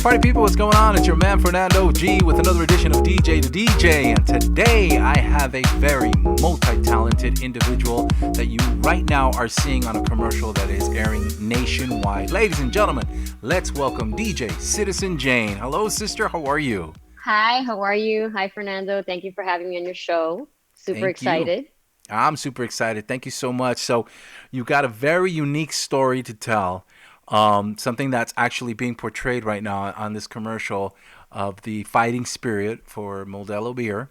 party people, what's going on? It's your man Fernando G with another edition of DJ the DJ. And today I have a very multi-talented individual that you right now are seeing on a commercial that is airing nationwide. Ladies and gentlemen, let's welcome DJ Citizen Jane. Hello, sister. How are you? Hi, how are you? Hi, Fernando. Thank you for having me on your show. Super Thank you. excited. I'm super excited. Thank you so much. So you got a very unique story to tell. Something that's actually being portrayed right now on this commercial of the fighting spirit for Modelo Beer.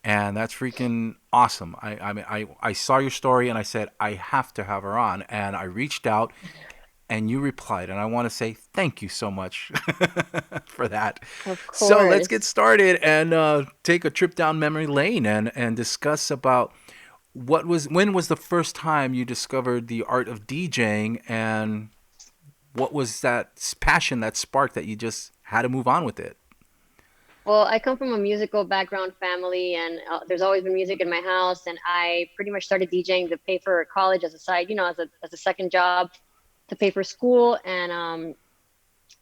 And that's freaking awesome. I saw your story and I said, I have to have her on. And I reached out and you replied. And I want to say thank you so much for that. Of So let's course. get started and take a trip down memory lane and discuss about when was the first time you discovered the art of DJing, and what was that passion, that spark that you just had to move on with it? Well, I come from a musical background family, and there's always been music in my house. And I pretty much started DJing to pay for college as a side, as a second job to pay for school. And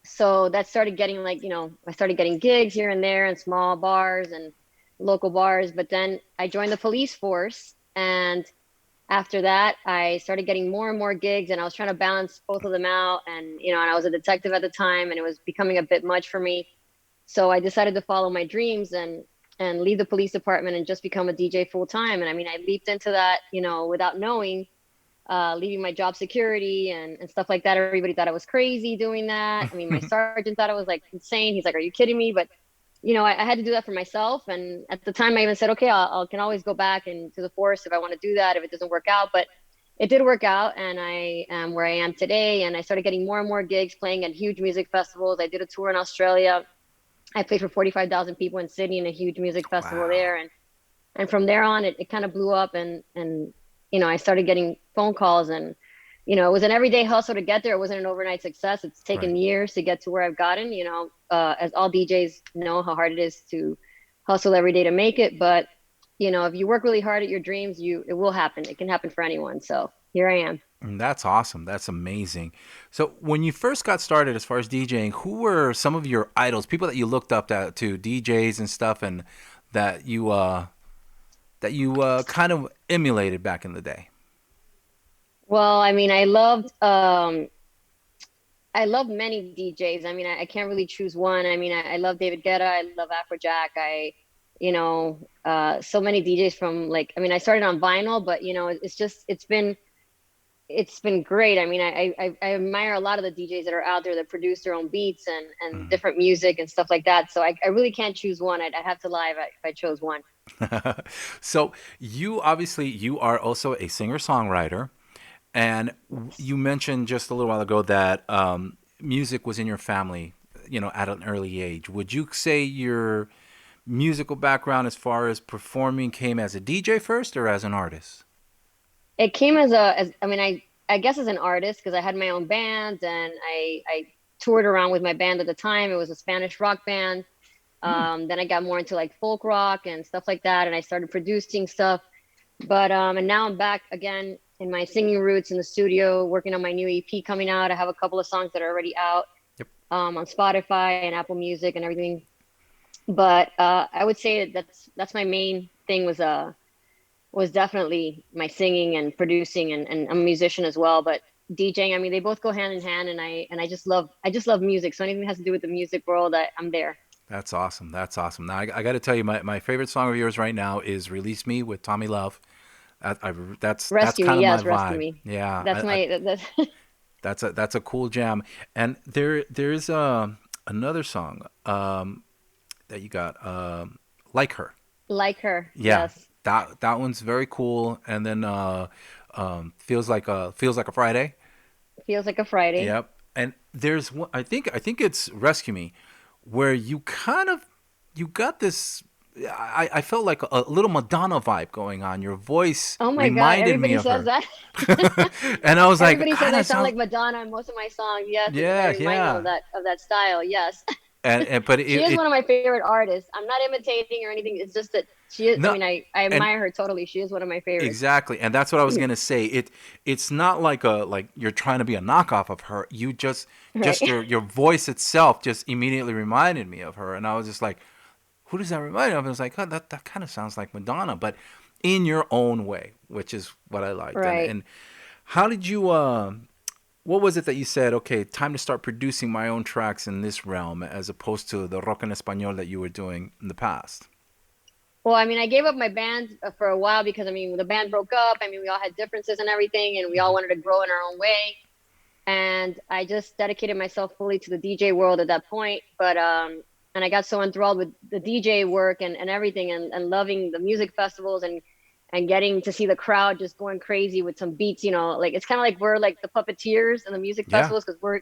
so that started getting I started getting gigs here and there in small bars and local bars. But then I joined the police force, and after that, I started getting more and more gigs, and I was trying to balance both of them out. And I was a detective at the time, and it was becoming a bit much for me. So I decided to follow my dreams and leave the police department and just become a DJ full time. And I mean, I leaped into that, without knowing, leaving my job security and stuff like that. Everybody thought I was crazy doing that. I mean, my sergeant thought I was like insane. He's like, "Are you kidding me?" But I had to do that for myself. And at the time I even said, okay, I can always go back and to the force if I want to do that, if it doesn't work out. But it did work out. And I am where I am today. And I started getting more and more gigs playing at huge music festivals. I did a tour in Australia. I played for 45,000 people in Sydney in a huge music festival Wow. there. And from there on, it kind of blew up. And I started getting phone calls, and it was an everyday hustle to get there. It wasn't an overnight success. It's taken Right. years to get to where I've gotten, as all DJs know how hard it is to hustle every day to make it. But, if you work really hard at your dreams, it will happen. It can happen for anyone. So here I am. That's awesome. That's amazing. So when you first got started as far as DJing, who were some of your idols, people that you looked up to DJs and stuff, and that you kind of emulated back in the day? Well, I mean, I love many DJs. I mean, I can't really choose one. I mean, I love David Guetta. I love Afrojack. So many DJs from I started on vinyl, but it's been great. I mean, I admire a lot of the DJs that are out there that produce their own beats and Mhm. different music and stuff like that. So I really can't choose one. I'd have to lie if I chose one. So you are also a singer-songwriter, and you mentioned just a little while ago that music was in your family, at an early age. Would you say your musical background as far as performing came as a DJ first or as an artist? It came I guess as an artist, because I had my own band, and I toured around with my band at the time. It was a Spanish rock band. Hmm. Then I got more into like folk rock and stuff like that, and I started producing stuff. But and now I'm back again in my singing roots in the studio, working on my new EP coming out. I have a couple of songs that are already out Yep. on Spotify and Apple Music and everything. But I would say that's my main thing was definitely my singing and producing, and I'm a musician as well. But DJing, I mean, they both go hand in hand, and I just love music. So anything that has to do with the music world, I'm there. That's awesome. That's awesome. Now I got to tell you, my favorite song of yours right now is "Release Me" with Tommy Love. That's Rescue Me, kind of my yes, Rescue vibe. Me. Yeah, That's my that's that's a cool jam. And there's another song that you got, like her. like her. Yeah, Yes, that one's very cool. And then feels like a Friday. feels like a Friday. Yep. And there's one. I think it's Rescue Me, where you got this. I felt like a little Madonna vibe going on. Your voice Oh my God, reminded me everybody of says her. that. And I was like, Everybody says kind I of sound sounds. like Madonna in most of my songs. Yes, it Yeah, very remind me yeah. of that style. Yes. And but She is it one of my favorite artists. I'm not imitating or anything. It's just that She is. I No, mean, I and admire her totally. She is one of my favorites. exactly, and that's what I was gonna say. It's not like a like you're trying to be a knockoff of her. You just Right. your voice itself just immediately reminded me of her, and I was just like, who does that remind me of? I was like, oh, that kind of sounds like Madonna, but in your own way, which is what I liked. Right. And how did you? What was it that you said? Okay, time to start producing my own tracks in this realm, as opposed to the rock en español that you were doing in the past. Well, I mean, I gave up my band for a while because I mean, the band broke up. I mean, we all had differences and everything, and we all wanted to grow in our own way. And I just dedicated myself fully to the DJ world at that point. But and I got so enthralled with the DJ work and everything, and loving the music festivals and getting to see the crowd just going crazy with some beats. Like it's kind of like we're like the puppeteers in the music Yeah, festivals because we're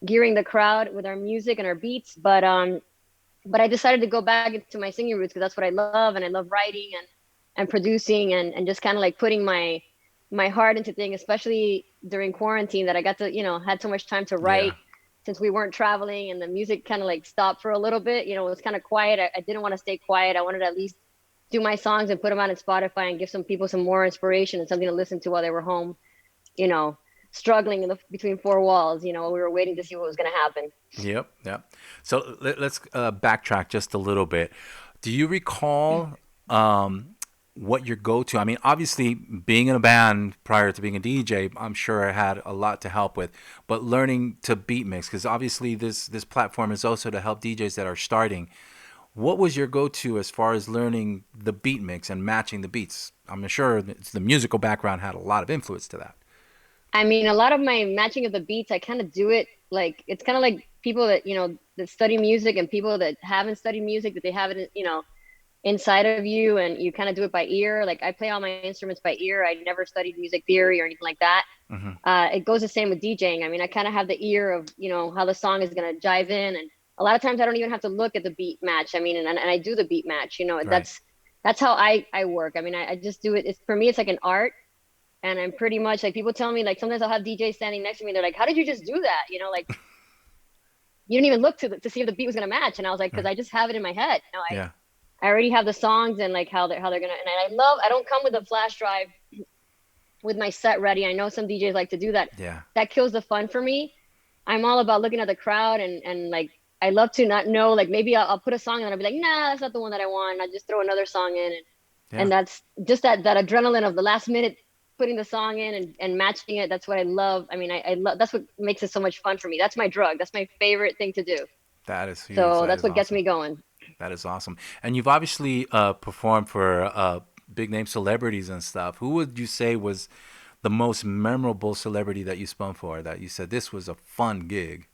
gearing the crowd with our music and our beats. But I decided to go back into my singing roots because that's what I love, and I love writing and producing and just kind of like putting my heart into things, especially during quarantine that I got to, had so much time to yeah, write since we weren't traveling and the music kind of like stopped for a little bit. It was kind of quiet. I didn't want to stay quiet. I wanted to at least do my songs and put them out on Spotify and give some people some more inspiration and something to listen to while they were home, you know, struggling between four walls. We were waiting to see what was going to happen. yep, yep. So let's backtrack just a little bit. Do you recall what your go-to? I mean, obviously, being in a band prior to being a DJ, I'm sure I had a lot to help with. But learning to beat mix, because obviously this platform is also to help DJs that are starting. What was your go-to as far as learning the beat mix and matching the beats? I'm sure the musical background had a lot of influence to that. I mean, a lot of my matching of the beats, I kind of do it like it's kind of like people that, that study music and people that haven't studied music, that they have it, inside of you and you kind of do it by ear. Like I play all my instruments by ear. I never studied music theory or anything like that. Hmm. It goes the same with DJing. I mean, I kind of have the ear of, how the song is going to jive in. And a lot of times I don't even have to look at the beat match. I mean, and I do the beat match, Right. that's how I work. I mean, I just do it. It's for me, it's like an art. And I'm pretty much like people tell me like sometimes I'll have DJs standing next to me. They're like, "How did you just do that?" Like you didn't even look to see if the beat was gonna match. And I was like, "Because Right. I just have it in my head. Yeah. I already have the songs and like how they're gonna." And I don't come with a flash drive with my set ready. I know some DJs like to do that. Yeah. That kills the fun for me. I'm all about looking at the crowd and like I love to not know, like maybe I'll put a song and I'll be like, nah, that's not the one that I want. I just throw another song in Yeah. and that's just that adrenaline of the last minute putting the song in and matching it. That's what I love. I mean, I love, that's what makes it so much fun for me. That's my drug. That's my favorite thing to do. That is huge. So That that's is what gets awesome. me going. That is awesome. And you've obviously performed for big name celebrities and stuff. Who would you say was the most memorable celebrity that you spun for? That you said this was a fun gig.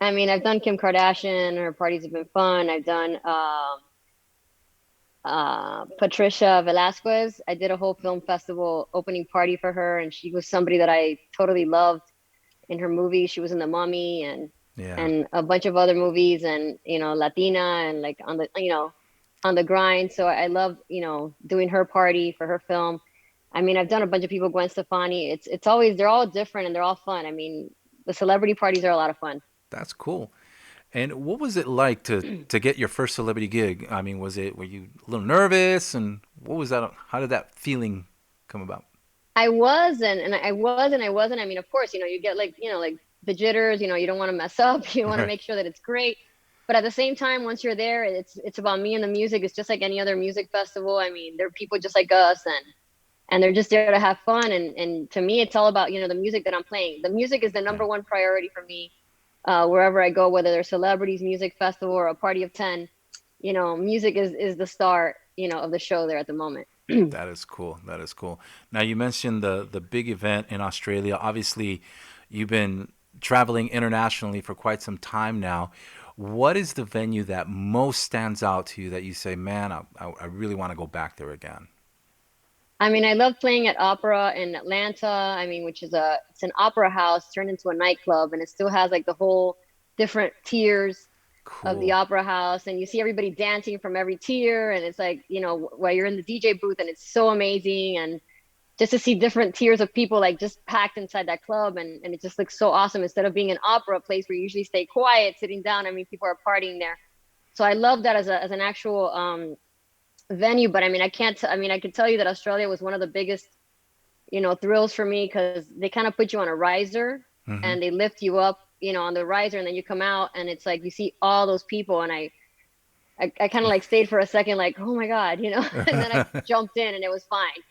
I mean, I've done Kim Kardashian. Her parties have been fun. I've done Patricia Velasquez. I did a whole film festival opening party for her, and she was somebody that I totally loved in her movie. She was in The Mummy Yeah. and a bunch of other movies, and Latina and like on the grind. So I love doing her party for her film. I mean, I've done a bunch of people, Gwen Stefani. It's always they're all different and they're all fun. I mean, the celebrity parties are a lot of fun. That's cool. And what was it like to get your first celebrity gig? I mean, were you a little nervous, and what was that? How did that feeling come about? I was and I was and I wasn't. I mean, of course, you get like, like the jitters, you don't want to mess up. You want to Right. make sure that it's great. But at the same time, once you're there, it's about me and the music. It's just like any other music festival. I mean, they're people just like us and they're just there to have fun. And to me, it's all about, the music that I'm playing. The music is the Yeah. number one priority for me, wherever I go, whether there's celebrities, music festival, or a party of 10, music is the star, of the show there at the moment. That is cool. That is cool. Now you mentioned the big event in Australia. Obviously, you've been traveling internationally for quite some time now. What is the venue that most stands out to you that you say, man, I really want to go back there again? I mean, I love playing at opera in Atlanta. I mean, which is it's an opera house turned into a nightclub, and it still has like the whole different tiers of the Cool. opera house, and you see everybody dancing from every tier, and it's like, while you're in the DJ booth, and it's so amazing, and just to see different tiers of people like just packed inside that club, and it just looks so awesome. Instead of being an opera place where you usually stay quiet, sitting down, I mean, people are partying there. So I love that as an actual venue, but I mean, I mean, I can tell you that Australia was one of the biggest, thrills for me because they kind of put you on a riser Hmm. and they lift you up, on the riser, and then you come out and it's like you see all those people, and I kind of like stayed for a second, like, oh my God, and then I jumped in and it was fine.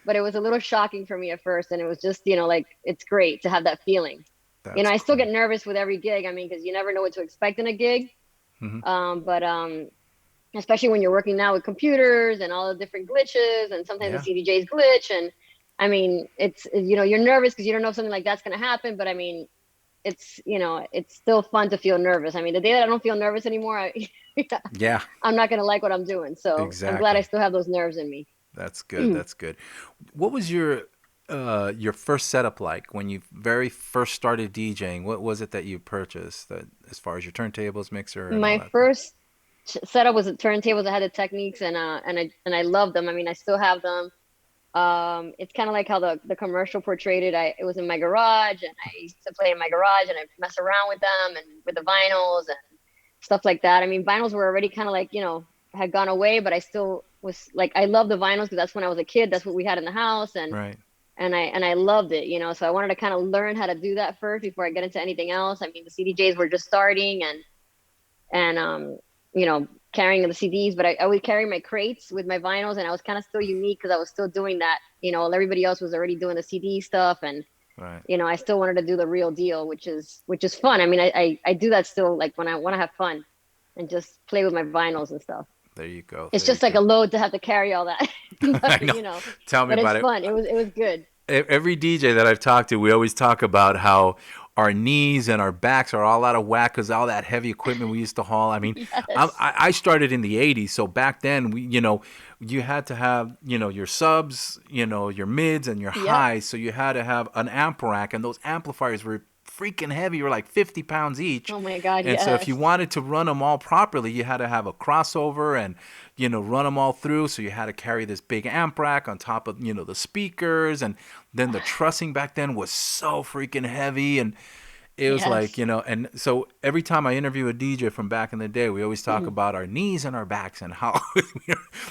But it was a little shocking for me at first, and it was just, like it's great to have that feeling. That's I still cool. get nervous with every gig. I mean, because you never know what to expect in a gig. Hmm. But especially when you're working now with computers and all the different glitches, and sometimes the Yeah. CDJs glitch, and I mean, it's you're nervous because you don't know if something like that's going to happen. But I mean, it's still fun to feel nervous. I mean, the day that I don't feel nervous anymore, Yeah. I'm not going to like what I'm doing. So I'm glad I Exactly. still have those nerves in me. That's good. That's good. What was your first setup like when you very first started DJing? What was it that you purchased that as far as your turntables, mixer, and all My that stuff? first setup was the turntables. I had the techniques, and I loved them. I mean, I still have them. It's kind of like how the commercial portrayed it. It was in my garage, and I used to play in my garage, and I mess around with them and with the vinyls and stuff like that. I mean, vinyls were already kind of like, had gone away, but I still was like, I love the vinyls because that's when I was a kid. That's what we had in the house, and Right. I loved it, So I wanted to kind of learn how to do that first before I get into anything else. I mean, the CDJs were just starting, and carrying the CDs, but I would carry my crates with my vinyls, and I was kind of still unique because I was still doing that. Everybody else was already doing the CD stuff, and Right. I still wanted to do the real deal, which is fun. I mean, I do that still, like when I want to have fun and just play with my vinyls and stuff. There you go. It's There you just like go. a load to have to carry all that, I but know. Tell me but it's about it. fun. It was good. Every DJ that I've talked to, we always talk about how our knees and our backs are all out of whack because all that heavy equipment we used to haul. I mean, Yes. I started in the '80s, so back then you had to have your subs, your mids and your Yep. highs. So you had to have an amp rack, and those amplifiers were freaking heavy. Were like 50 pounds each. Oh my God. And so if you Yes. wanted to run them all properly, you had to have a crossover and run them all through. So you had to carry this big amp rack on top of the speakers, and then the trussing back then was so freaking heavy, and it was like Yes. and so every time I interview a DJ from back in the day, we always talk about our knees and our backs and how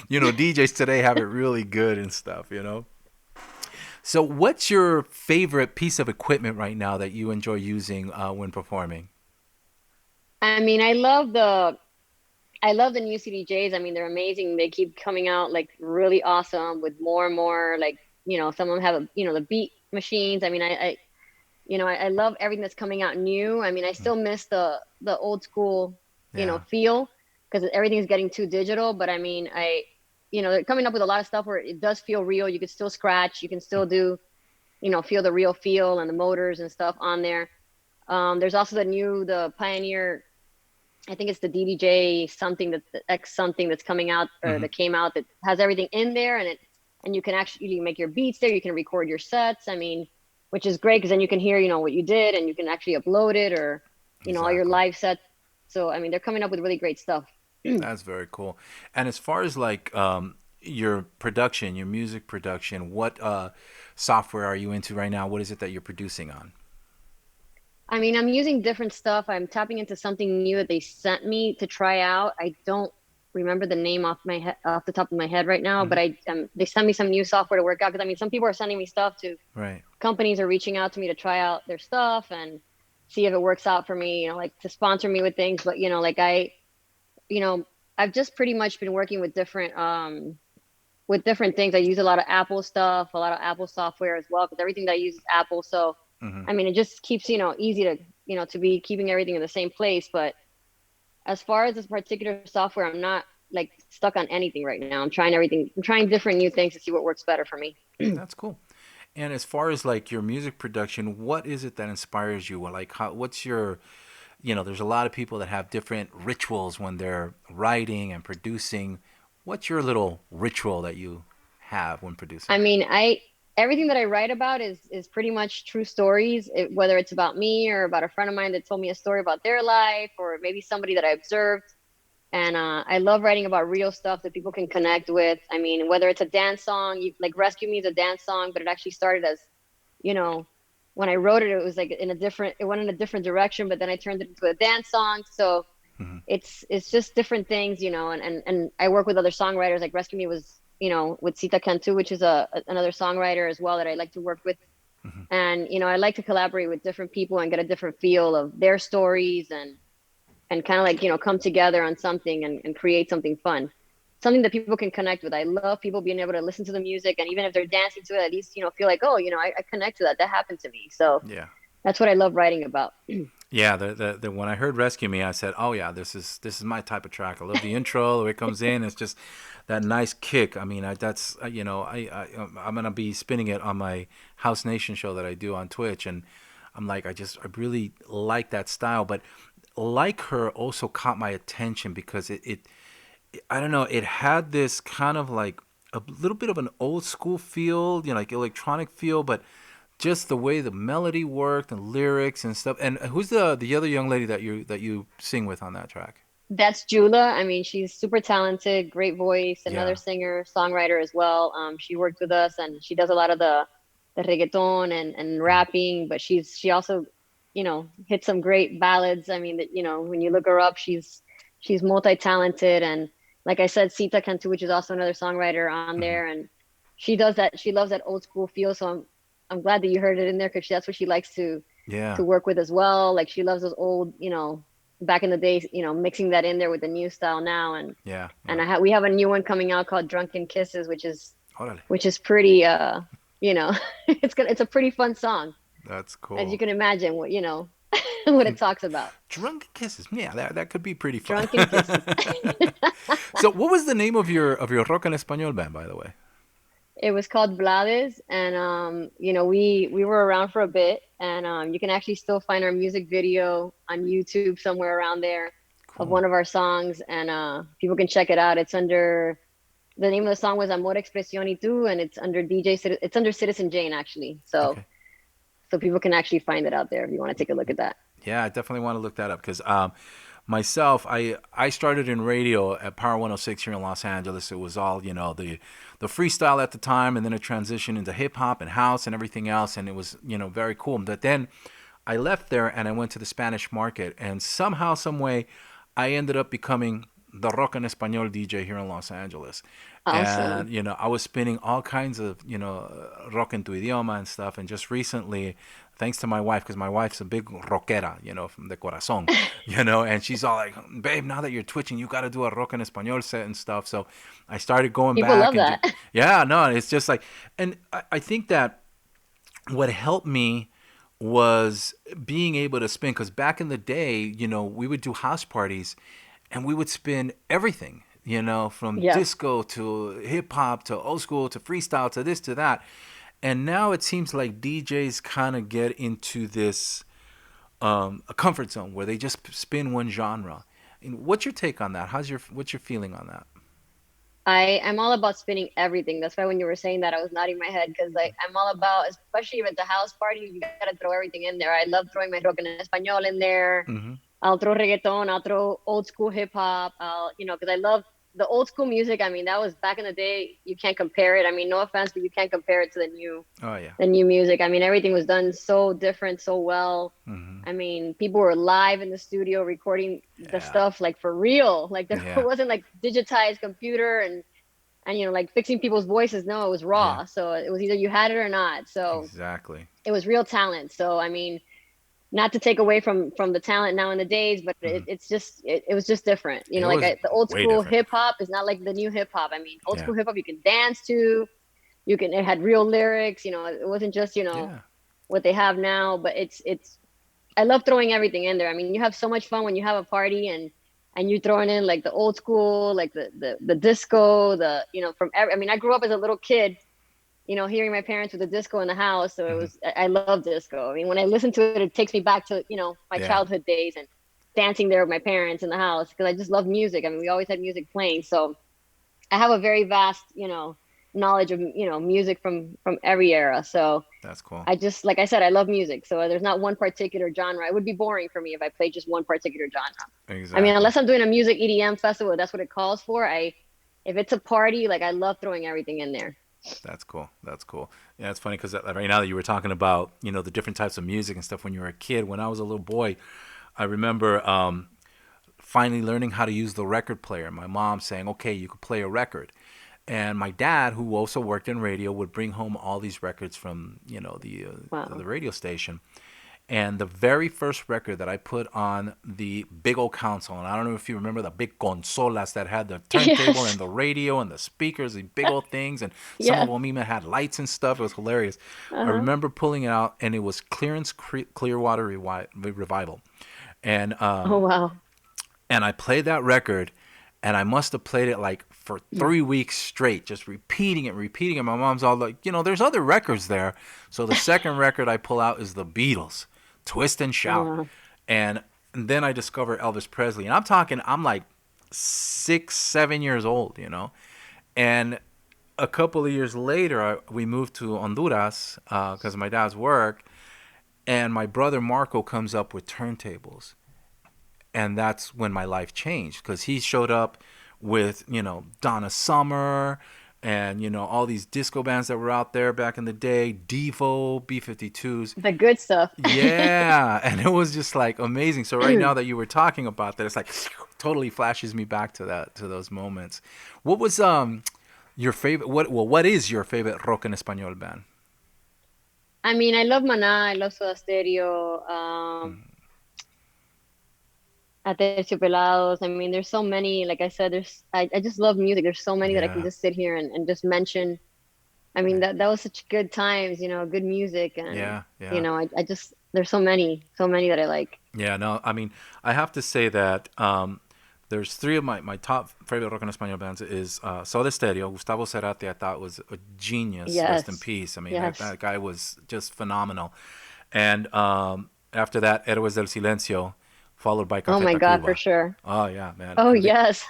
DJs today have it really good and stuff. So what's your favorite piece of equipment right now that you enjoy using when performing? I mean, I love the new CDJs. I mean, they're amazing. They keep coming out like really awesome with more and more, like, some of them have the beat machines. I mean, I love everything that's coming out new. I mean, I still miss the old school, Yeah. feel because everything is getting too digital. But I mean, they're coming up with a lot of stuff where it does feel real. You can still scratch, you can still do, feel the real feel and the motors and stuff on there. There's also the Pioneer. I think it's the DDJ something, that the X something that's coming out, or Hmm. that came out, that has everything in there, and you can actually make your beats there. You can record your sets. I mean, which is great because then you can hear what you did, and you can actually upload it, or all your Exactly. live sets. So I mean, they're coming up with really great stuff. That's very cool. And as far as like your production, your music production, what software are you into right now? What is it that you're producing on? I mean, I'm using different stuff. I'm tapping into something new that they sent me to try out. I don't remember the name off the top of my head right now, Hmm. but they sent me some new software to work out because I mean, some people are sending me stuff to Right. companies are reaching out to me to try out their stuff and see if it works out for me, like to sponsor me with things. But, like you know, I've just pretty much been working with different things. I use a lot of Apple stuff, a lot of Apple software as well, because everything that I use is Apple. So, Hmm. I mean, it just keeps, easy to, to be keeping everything in the same place. But as far as this particular software, I'm not like stuck on anything right now. I'm trying everything. I'm trying different new things to see what works better for me. That's cool. And as far as like your music production, what is it that inspires you? Like, what's your, there's a lot of people that have different rituals when they're writing and producing. What's your little ritual that you have when I producing? mean, everything that I write about is pretty much true stories, whether it's about me or about a friend of mine that told me a story about their life, or maybe somebody that I observed. And I love writing about real stuff that people can connect with. I mean, whether it's a dance song, like "Rescue Me" is a dance song, but it actually started as, you know, when I wrote it, it was like it went in a different direction, but then I turned it into a dance song. So Hmm. it's just different things, and I work with other songwriters. Like Rescue Me was, with Sita Cantu, which is another songwriter as well that I like to work with. Hmm. And, I like to collaborate with different people and get a different feel of their stories and kind of like, come together on something and create something fun, something that people can connect with. I love people being able to listen to the music, and even if they're dancing to it, at least, feel like, oh, I connect to that. That happened to me. So Yeah. that's what I love writing about. Yeah, the when I heard "Rescue Me," I said, "Oh yeah, this is my type of track." I love the intro. The way it comes in, it's just that nice kick. I mean, that's I'm gonna be spinning it on my House Nation show that I do on Twitch, and I'm like, I really like that style. But like her, also caught my attention because it I don't know, it had this kind of like a little bit of an old school feel, like electronic feel, but just the way the melody worked and lyrics and stuff. And who's the other young lady that you sing with on that track? That's Jula. I mean, she's super talented, great voice, another Yeah. singer, songwriter as well. She worked with us and she does a lot of the reggaeton and Mhm. rapping, but she also, hit some great ballads. I mean, that, when you look her up, she's multi-talented. And like I said, Sita Cantu, which is also another songwriter on Mhm. there, and she does that. She loves that old school feel. So I'm glad that you heard it in there because that's what she likes Yeah. to work with as well. Like she loves those old, back in the days, mixing that in there with the new style now. And Yeah. and Yeah. we have a new one coming out called Drunken Kisses, Órale. which is pretty it's a pretty fun song, That's as you cool. can imagine what what it talks about. Drunken Kisses. Yeah, that could be pretty fun. Drunken Kisses. So, what was the name of your rock en español band, by the way? It was called Blades, and we were around for a bit, and you can actually still find our music video on YouTube somewhere around there of Cool. one of our songs, and people can check it out. It's under the name of the song was Amor Expresión y tú, and it's under it's under Citizen Jane actually. So Okay. people can actually find it out there if you want to take a look at that. Yeah, I definitely want to look that up because myself, I started in radio at Power 106 here in Los Angeles. It was all the freestyle at the time, and then it transitioned into hip hop and house and everything else, and it was very cool. But then I left there and I went to the Spanish market, and somehow, some way, I ended up becoming the rock en español DJ here in Los Angeles. And Awesome. I was spinning all kinds of rock en tu idioma and stuff. And just recently, thanks to my wife, because my wife's a big rockera, from the corazon, and she's all like, "Babe, now that you're twitching, you got to do a rock en español set and stuff." So I started going People back love and that. yeah, no, it's just like, and I think that what helped me was being able to spin, because back in the day, we would do house parties and we would spin everything, from Yeah. disco to hip hop to old school to freestyle to this to that. And now it seems like DJs kind of get into this a comfort zone where they just spin one genre. And what's your take on that? What's your feeling on that? I'm all about spinning everything. That's why when you were saying that, I was nodding my head because I'm all about, especially if it's a house party, you gotta throw everything in there. I love throwing my rock en español in there. Hmm. I'll throw reggaeton. I'll throw old school hip hop. Because I love the old school music. I mean, that was back in the day. You can't compare it. I mean, no offense, but you can't compare it to Oh yeah. the new music. I mean, everything was done so different, so well. Hmm. I mean, people were live in the studio recording the Yeah. stuff like for real. Like there Yeah. wasn't like digitized computer and like fixing people's voices. No, it was Yeah. raw. So it was either you had it or not. So Exactly. it was real talent. So I mean, not to take away from the talent now in the days, but Hmm. it was just different. It Like was the old way school different. hip hop is not like the new hip hop. I mean, old Yeah. school hip hop you can dance to. It had real lyrics. It wasn't just Yeah. what they have now. But it's I love throwing everything in there. I mean, you have so much fun when you have a party and you're throwing in like the old school, like the disco, from every. I mean, I grew up as a little kid, hearing my parents with the disco in the house. So it Hmm. was, I love disco. I mean, when I listen to it, it takes me back to, my Yeah. childhood days and dancing there with my parents in the house because I just love music. I mean, we always had music playing. So I have a very vast, knowledge of, music from every era. So That's cool. I just, like I said, I love music. So there's not one particular genre. It would be boring for me if I played just one particular genre. I mean, Exactly. unless I'm doing a music EDM festival, that's what it calls for. If it's a party, like I love throwing everything in there. That's cool. That's cool. Yeah, it's funny because right now that you were talking about the different types of music and stuff when you were a kid. When I was a little boy, I remember finally learning how to use the record player. My mom saying, okay, you could play a record. And my dad, who also worked in radio, would bring home all these records from, the Wow. radio station. And the very first record that I put on the big old console, and I don't know if you remember the big consolas that had the turntable and Yes. the radio and the speakers, the big old things, and some of Yes. them even had lights and stuff. It was hilarious. I Uh-huh. remember pulling it out, and it was Clearwater Revival, and Oh, wow. I played that record, and I must have played it like for 3 weeks straight, just repeating it, repeating it. My mom's all like, there's other records there. So the second record I pull out is the Beatles, Twist and Oh, Shout. wow. And then I discover Elvis Presley. And I'm like 6, 7 years old, And a couple of years later, we moved to Honduras because of my dad's work. And my brother Marco comes up with turntables. And that's when my life changed because he showed up with Donna Summer and all these disco bands that were out there back in the day, Devo, B-52s. The good stuff. Yeah, and it was just like amazing. So right now that you were talking about that, it's like totally flashes me back to those moments. What was your favorite? What is your favorite rock en español band? I mean, I love Maná, I love Soda Stereo, Aterciopelados. I mean, there's so many. Like I said, I just love music. There's so many that I can Yeah, just sit here and just mention. I mean, that was such good times, good music, and yeah, yeah. I just there's so many that I like. Yeah, no, I mean, I have to say that there's three of my top favorite rock en español bands is Soda Stereo. Gustavo Cerati, I thought was a genius. Rest in Yes, peace. I mean, yes. that guy was just phenomenal. And after that, Héroes del Silencio, followed by Oh Café my God, for Tacuba. sure. Oh yeah, man. Oh And yes,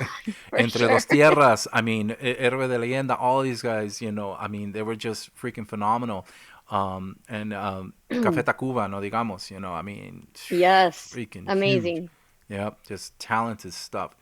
for Entre sure. Dos Tierras, I mean, Héroe de Leyenda, all these guys, I mean, they were just freaking phenomenal. And Café Tacuba, no digamos, I mean, Yes, freaking huge. amazing. Yep, just talented stuff.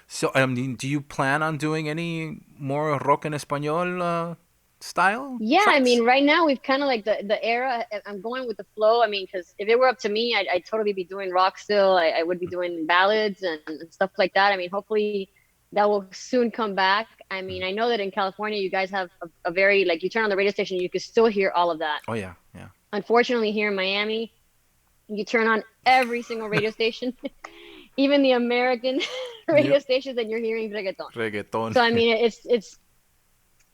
So, do you plan on doing any more rock en español style Yeah, I tracks? mean, right now we've kind of like the era. I'm going with the flow. I mean, because if it were up to me, I'd totally be doing rock still. I would be doing ballads and stuff like that. I mean, hopefully that will soon come back. I mean, I know that in California, you guys have a very like you turn on the radio station, you can still hear all of that. Oh yeah, yeah. Unfortunately, here in Miami, you turn on every single radio station, even the American radio Yep. stations, and you're hearing reggaeton. Reggaeton. So I mean,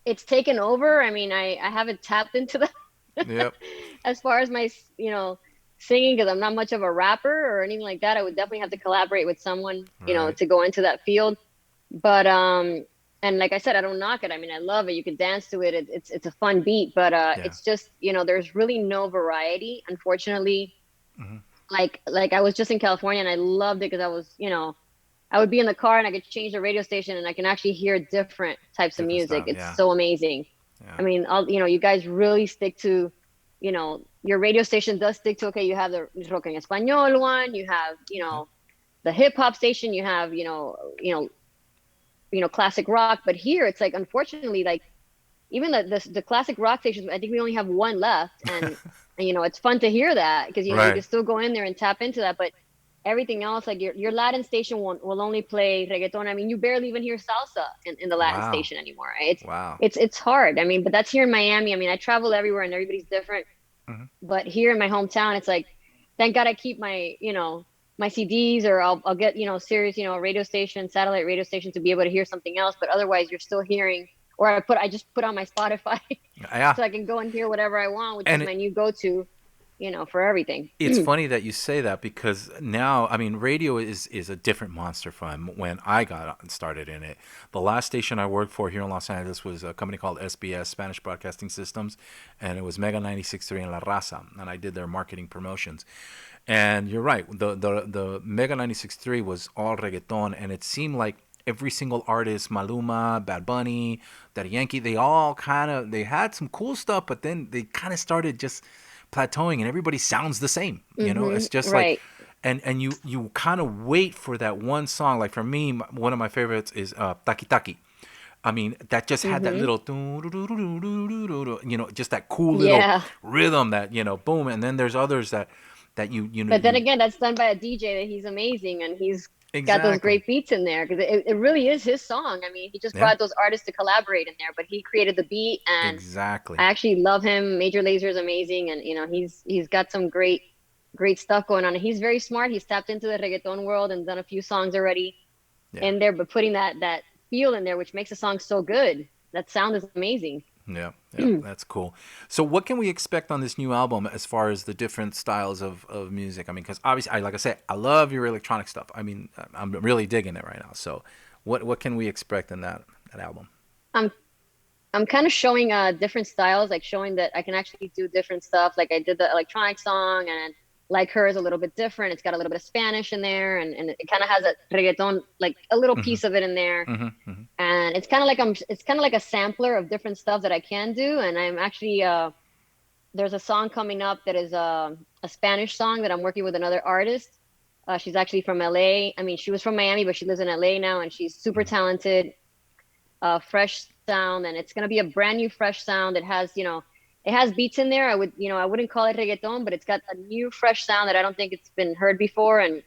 it's taken over. I mean, I haven't tapped into that Yep. as far as my, singing because I'm not much of a rapper or anything like that. I would definitely have to collaborate with someone, Right. to go into that field. But and like I said, I don't knock it. I mean, I love it. You can dance to it. It's a fun beat, but Yeah. it's just, there's really no variety, unfortunately. Hmm. Like I was just in California and I loved it because I was, I would be in the car and I could change the radio station and I can actually hear different types of Different music. style. It's Yeah. so amazing. I Yeah. mean, you guys really stick to, your radio station does stick to, okay, you have the rock en español one, you have, Yeah. the hip hop station, you have, classic rock. But here it's like, unfortunately, like even the classic rock stations, I think we only have one left. And it's fun to hear that because, you can Right. still go in there and tap into that. But everything else, like your Latin station will only play reggaeton. I mean, you barely even hear salsa in the Latin Wow. station anymore. It's Wow. it's it's hard. I mean, but that's here in Miami. I mean, I travel everywhere and everybody's different. Hmm. But here in my hometown, it's like, thank God I keep my CDs, or I'll get, serious, radio station, satellite radio station to be able to hear something else. But otherwise you're still hearing, or I just put on my Spotify Yeah. so I can go and hear whatever I want, which is And my new go-to, for everything. it's funny that you say that because now, I mean, radio is a different monster from when I got started in it. The last station I worked for here in Los Angeles was a company called SBS, Spanish Broadcasting Systems, and it was Mega 96.3 in La Raza, and I did their marketing promotions. And you're right, the Mega 96.3 was all reggaeton, and it seemed like every single artist, Maluma, Bad Bunny, Daddy Yankee, they had some cool stuff, but then they kind of started just plateauing and everybody sounds the same. It's just like, Right. and you kind of wait for that one song. Like for me, one of my favorites is Taki Taki. I mean, that just had that Hmm. little, just that cool little Yeah. rhythm that, boom. And then there's others that But then again, that's done by a DJ that he's amazing and he's got those Exactly. great beats in there because it really is his song. I mean, he just Yeah. brought those artists to collaborate in there, but he created the beat, and I Exactly. actually love him. Major Lazer is amazing, and he's got some great stuff going on. And he's very smart. He's tapped into the reggaeton world and done a few songs already Yeah. in there, but putting that feel in there, which makes the song so good. That sound is amazing. Yeah, yeah, that's cool. So, what can we expect on this new album as far as the different styles of music? I mean, because obviously, like I said, I love your electronic stuff. I mean, I'm really digging it right now. So, what can we expect in that album? I'm I'm kind of showing different styles, like showing that I can actually do different stuff. Like I did the electronic song, and like her is a little bit different. It's got a little bit of Spanish in there, and it kind of has a reggaeton, like a little Hmm. piece of it in there. Hmm. Hmm. And it's kind of like a sampler of different stuff that I can do. And I'm actually there's a song coming up that is a Spanish song that I'm working with another artist. She's actually from LA. I mean, she was from Miami, but she lives in LA now, and she's super talented, fresh sound, and it's gonna be a brand new fresh sound. It has beats in there. I wouldn't call it reggaeton, but it's got a new fresh sound that I don't think it's been heard before, and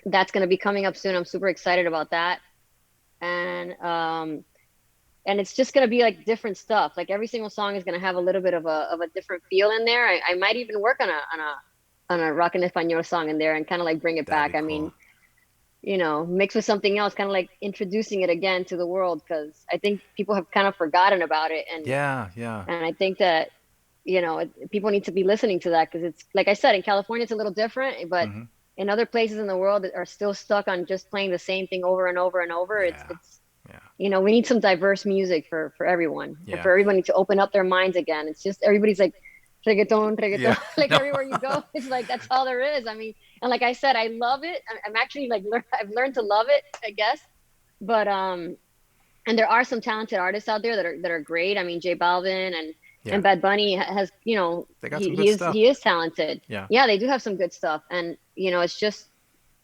that's gonna be coming up soon. I'm super excited about that, and it's just gonna be like different stuff. Like every single song is gonna have a little bit of a different feel in there. I might even work on a rock and español song in there and kind of like bring it That'd back. be I cool. mean, mix with something else, kind of like introducing it again to the world because I think people have kind of forgotten about it, Yeah, yeah. and I think that people need to be listening to that because it's like I said, in California it's a little different, but Hmm. in other places in the world that are still stuck on just playing the same thing over and over and over. It's Yeah, it's yeah, we need some diverse music for everyone and yeah, for everybody to open up their minds again. It's just everybody's like reggaeton, yeah. reggaeton, like No. everywhere you go, it's like that's all there is. I mean, and like I said, I love it. I'm actually like I've learned to love it, I guess. But and there are some talented artists out there that are great. I mean, J Balvin Yeah, and Bad Bunny has, they got he some good he is stuff. he is talented. Yeah, Yeah, they do have some good stuff, and it's just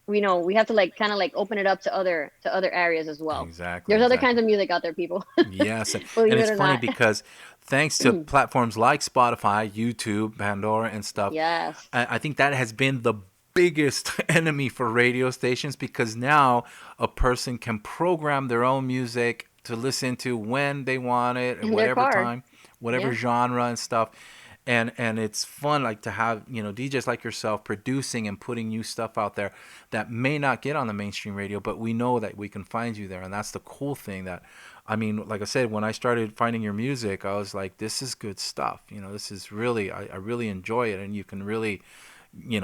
we have to like kind of like open it up to other areas as well. exactly, There's other exactly. kinds of music out there, people. Yes, Believe and it it's or funny not. because thanks to platforms like Spotify, YouTube, Pandora, and stuff, Yes. I think that has been the biggest enemy for radio stations because now a person can program their own music to listen to when they want it at In their whatever car. time, whatever Yeah. genre and stuff. And it's fun like to have DJs like yourself producing and putting new stuff out there that may not get on the mainstream radio, but we know that we can find you there. And that's the cool thing that, I mean, like I said, when I started finding your music, I was like, this is good stuff. This is really, I really enjoy it. And you can really,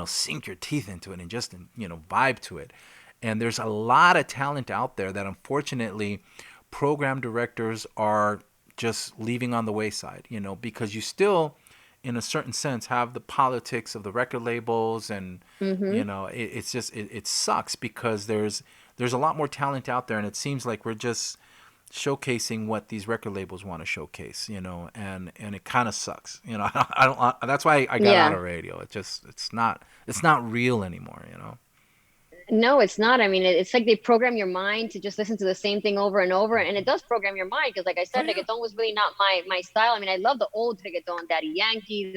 sink your teeth into it and just, vibe to it. And there's a lot of talent out there that unfortunately program directors are just leaving on the wayside, because you still, in a certain sense, have the politics of the record labels, and Mm-hmm. it's just it sucks because there's a lot more talent out there, and it seems like we're just showcasing what these record labels want to showcase, and it kind of sucks, I don't. That's why I got out Yeah. of radio. It's not real anymore. No, it's not. I mean, it's like they program your mind to just listen to the same thing over and over, and it does program your mind because, like I Oh said, yeah. reggaeton was really not my style. I mean, I love the old reggaeton, Daddy Yankee,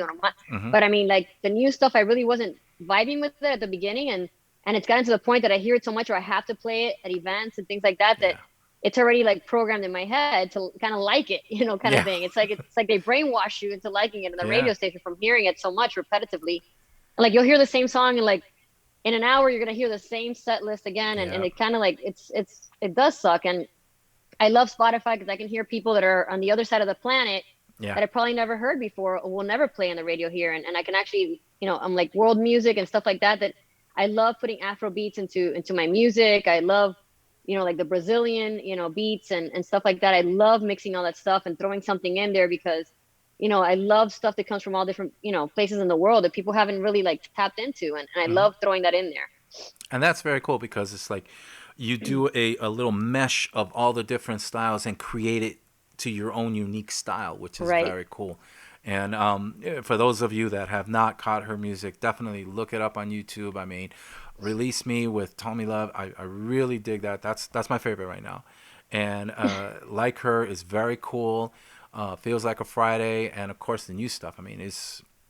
Hmm. but I mean, like the new stuff, I really wasn't vibing with it at the beginning, and it's gotten to the point that I hear it so much, or I have to play it at events and things like that, that Yeah. it's already like programmed in my head to kind of like it, kind of Yeah. thing. It's like they brainwash you into liking it in the Yeah. radio station from hearing it so much repetitively. And like you'll hear the same song and like in an hour you're gonna hear the same set list again, and Yeah. it kind of like it does suck. And I love Spotify because I can hear people that are on the other side of the planet Yeah. that I probably never heard before or will never play on the radio here, and I can actually I'm like world music and stuff like that I love putting Afro beats into my music. I love like the Brazilian beats and stuff like that. I love mixing all that stuff and throwing something in there because I love stuff that comes from all different places in the world that people haven't really like tapped into, and I Hmm. love throwing that in there. And that's very cool because it's like you do a little mesh of all the different styles and create it to your own unique style, which is Right. very cool. And for those of you that have not caught her music, definitely look it up on YouTube. I mean, Release Me with Tommy Love. I really dig that. That's my favorite right now. And Like Her is very cool. Feels Like a Friday. And of course, the new stuff, I mean,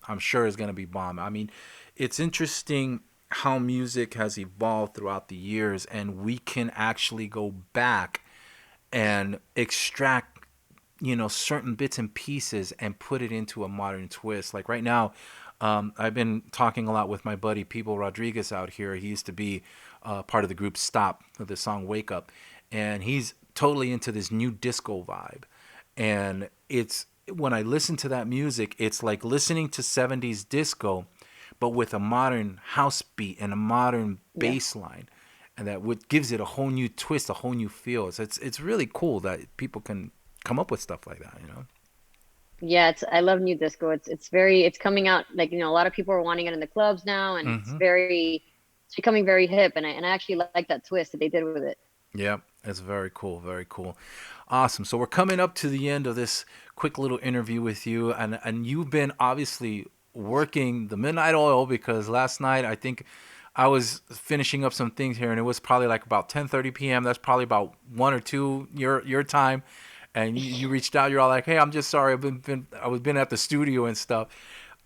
I'm sure is going to be bomb. I mean, it's interesting how music has evolved throughout the years, and we can actually go back and extract, certain bits and pieces and put it into a modern twist. Like right now, I've been talking a lot with my buddy People Rodriguez out here. He used to be part of the group Stop, of the song Wake Up, and he's totally into this new disco vibe. And it's when I listen to that music, it's like listening to 70s disco, but with a modern house beat and a modern Yeah. bass line, and that what gives it a whole new twist, a whole new feel. It's really cool that people can come up with stuff like that. Yeah, I love new disco. It's coming out like, a lot of people are wanting it in the clubs now, and Hmm. it's becoming very hip, and I actually like that twist that they did with it. Yeah, it's very cool, very cool. Awesome. So we're coming up to the end of this quick little interview with you, and you've been obviously working the midnight oil, because last night I think I was finishing up some things here, and it was probably like about 10:30 p.m. That's probably about 1 or 2 your time, and you reached out. You're all like, "Hey, I'm just sorry. I was been at the studio and stuff."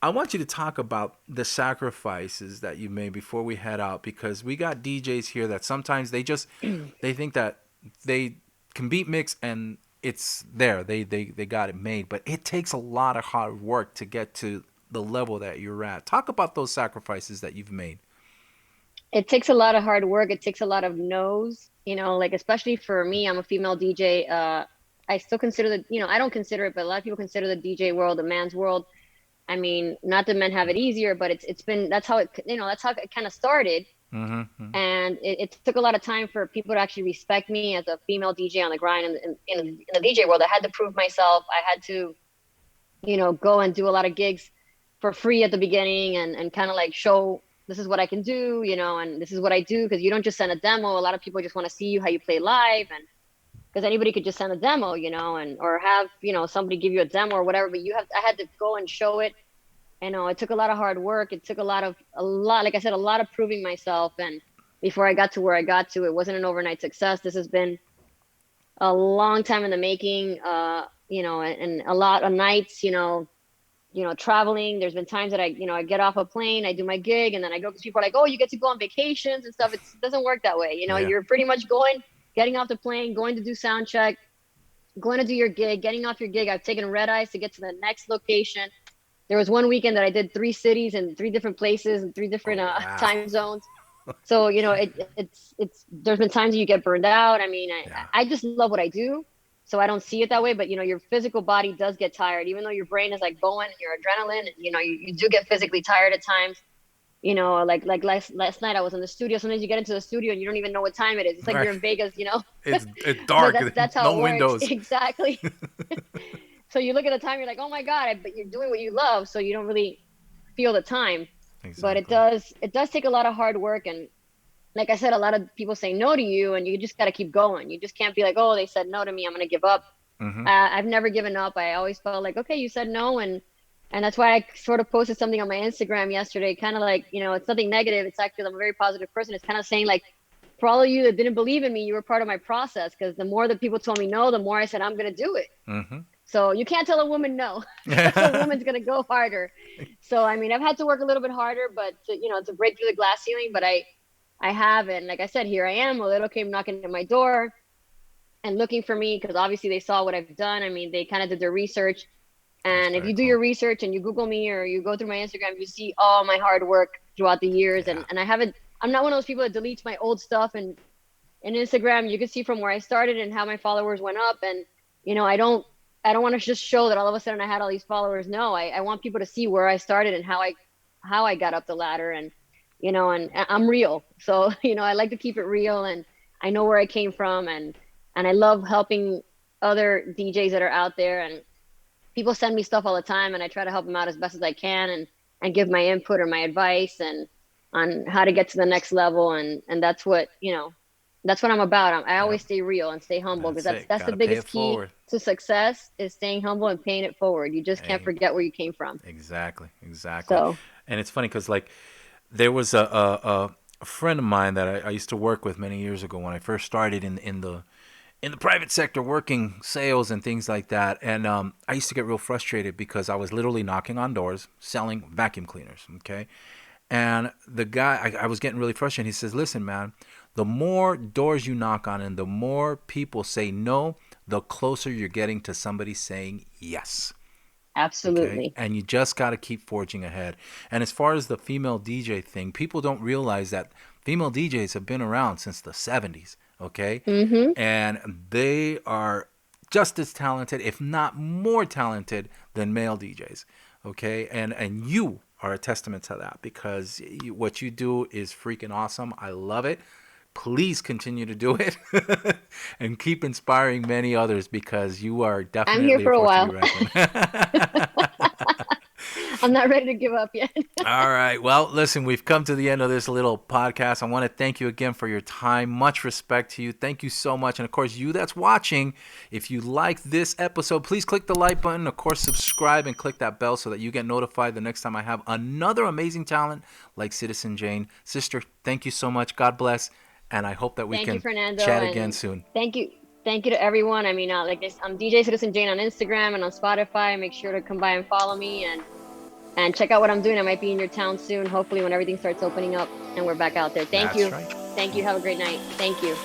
I want you to talk about the sacrifices that you made before we head out, because we got DJs here that sometimes they think that they can beat mix and it's there. They got it made, but it takes a lot of hard work to get to the level that you're at. Talk about those sacrifices that you've made. It takes a lot of hard work. It takes a lot of no's, like especially for me, I'm a female DJ. I still consider I don't consider it, but a lot of people consider the DJ world a man's world. I mean, not that men have it easier, but it's been that's how it kind of started. Mm-hmm. And it took a lot of time for people to actually respect me as a female DJ on the grind in the DJ world. I had to prove myself. I had to, go and do a lot of gigs for free at the beginning, and kind of like show this is what I can do, and this is what I do. Because you don't just send a demo. A lot of people just want to see you how you play live, and because anybody could just send a demo, and or have somebody give you a demo or whatever. But I had to go and show it. It took a lot of hard work. It took like I said, a lot of proving myself. And before I got to where I got to, it wasn't an overnight success. This has been a long time in the making, and a lot of nights, traveling. There's been times that I get off a plane, I do my gig, and then I go, because people are like, oh, you get to go on vacations and stuff. It doesn't work that way. Yeah. You're pretty much getting off the plane, going to do sound check, going to do your gig, getting off your gig. I've taken red eyes to get to the next location. There was one weekend that I did 3 cities and 3 different places and three different Oh wow. time zones. So, it's there's been times that you get burned out. I mean, Yeah. I just love what I do. So I don't see it that way, but your physical body does get tired, even though your brain is like going and your adrenaline, you do get physically tired at times. Like last night I was in the studio. Sometimes you get into the studio and you don't even know what time it is. It's like Right. you're in Vegas. It's But dark. that's how No it works. windows. Exactly. So you look at the time, you're like, oh my God, but you're doing what you love, so you don't really feel the time. But Exactly. it does take a lot of hard work. And like I said, a lot of people say no to you, and you just got to keep going. You just can't be like, oh, they said no to me, I'm going to give up. Mm-hmm. I've never given up. I always felt like, okay, you said no. And that's why I sort of posted something on my Instagram yesterday, kind of like, it's nothing negative. It's actually, I'm a very positive person. It's kind of saying like, for all of you that didn't believe in me, you were part of my process. Because the more that people told me no, the more I said, I'm going to do it. Mm-hmm. So you can't tell a woman no. A woman's gonna go harder. So I mean, I've had to work a little bit harder, but to break through the glass ceiling. But I have, and like I said, here I am. Modelo came knocking at my door and looking for me, because obviously they saw what I've done. I mean, they kind of did their research. That's And if very you do cool. your research and you Google me or you go through my Instagram, you see all my hard work throughout the years. Yeah. And I'm not one of those people that deletes my old stuff. And in Instagram, you can see from where I started and how my followers went up. And I don't want to just show that all of a sudden I had all these followers. No, I want people to see where I started and how I got up the ladder. And I'm real. So, I like to keep it real, and I know where I came from. And I love helping other DJs that are out there. And people send me stuff all the time, and I try to help them out as best as I can, and give my input or my advice and on how to get to the next level. And that's what I'm about. I Yep. always stay real and stay humble, because That's that's it. that's the Gotta pay it biggest key forward. to success, is staying humble and paying it forward. You just can't Hey, forget where you came from. exactly, exactly. So, And it's funny because like there was a friend of mine that I used to work with many years ago when I first started in the private sector working sales and things like that. And I used to get real frustrated because I was literally knocking on doors selling vacuum cleaners. Okay. And the guy, I was getting really frustrated. He says, listen, man, the more doors you knock on and the more people say no, the closer you're getting to somebody saying yes. Okay. Absolutely. And you just got to keep forging ahead. And as far as the female DJ thing, people don't realize that female DJs have been around since the 70s. Okay. Mm-hmm. And they are just as talented, if not more talented, than male DJs. Okay. And you are a testament to that because what you do is freaking awesome. I love it. Please continue to do it and keep inspiring many others because you are I'm here definitely a for a force to be while. reckoned with. I'm not ready to give up yet. All right. Well, listen, we've come to the end of this little podcast. I want to thank you again for your time. Much respect to you. Thank you so much. And of course, you that's watching, if you like this episode, please click the like button. Of course, subscribe and click that bell so that you get notified the next time I have another amazing talent like Citizen Jane. Sister, thank you so much. God bless. And I hope that we Thank you, can Fernando, chat again and soon. thank you. Thank you to everyone. I mean, like this, I'm DJ Citizen Jane on Instagram and on Spotify. Make sure to come by and follow me and check out what I'm doing. I might be in your town soon, hopefully when everything starts opening up and we're back out there. Thank That's you. right. Thank you. Have a great night. Thank you.